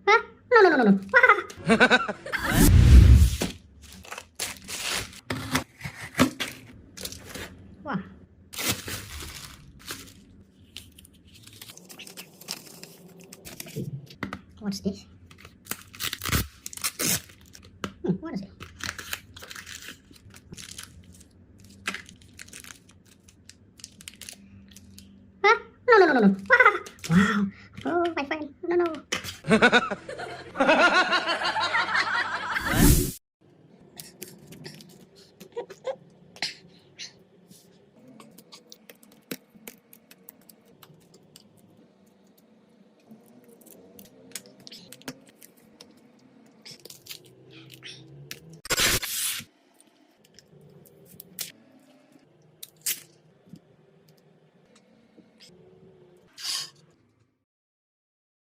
Huh? No, no, no, no, no. Wow. What's this? What is it? Huh? No, no, no, no, no. Wow. Oh, my friend. No, no.